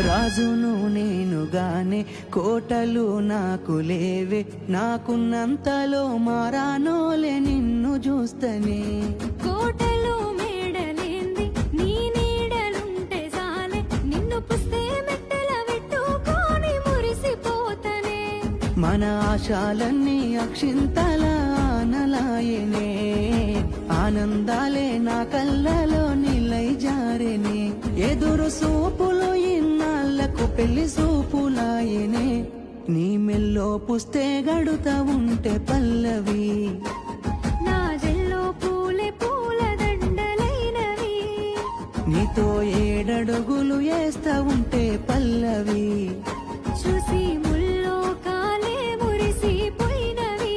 రాజును నేనుగానే కోటలు నాకు లేవే, నాకున్నంతలో మారానోలే నిన్ను చూస్తనే. కోటలో మేడలేంది నీ నీడలుంటే సాలే, నిన్ను పుస్తే మెట్టెల పెట్టుకొని మురిసిపోతనే. మన ఆశాలన్నీ అక్షింతల ఆనలాయనే, ఆనందాలే నా కళ్ళలో నిలై జారెనే. ఎదురు సూపులు ఇన్నాళ్లకు పెళ్లి సూపులాయనే, నీ మెల్లో పుస్తే గడుతా ఉంటే పల్లవి, నా జల్లో పూలే పూల దండలైనవి. నీతో ఏడడుగులు వేస్తా ఉంటే పల్లవి.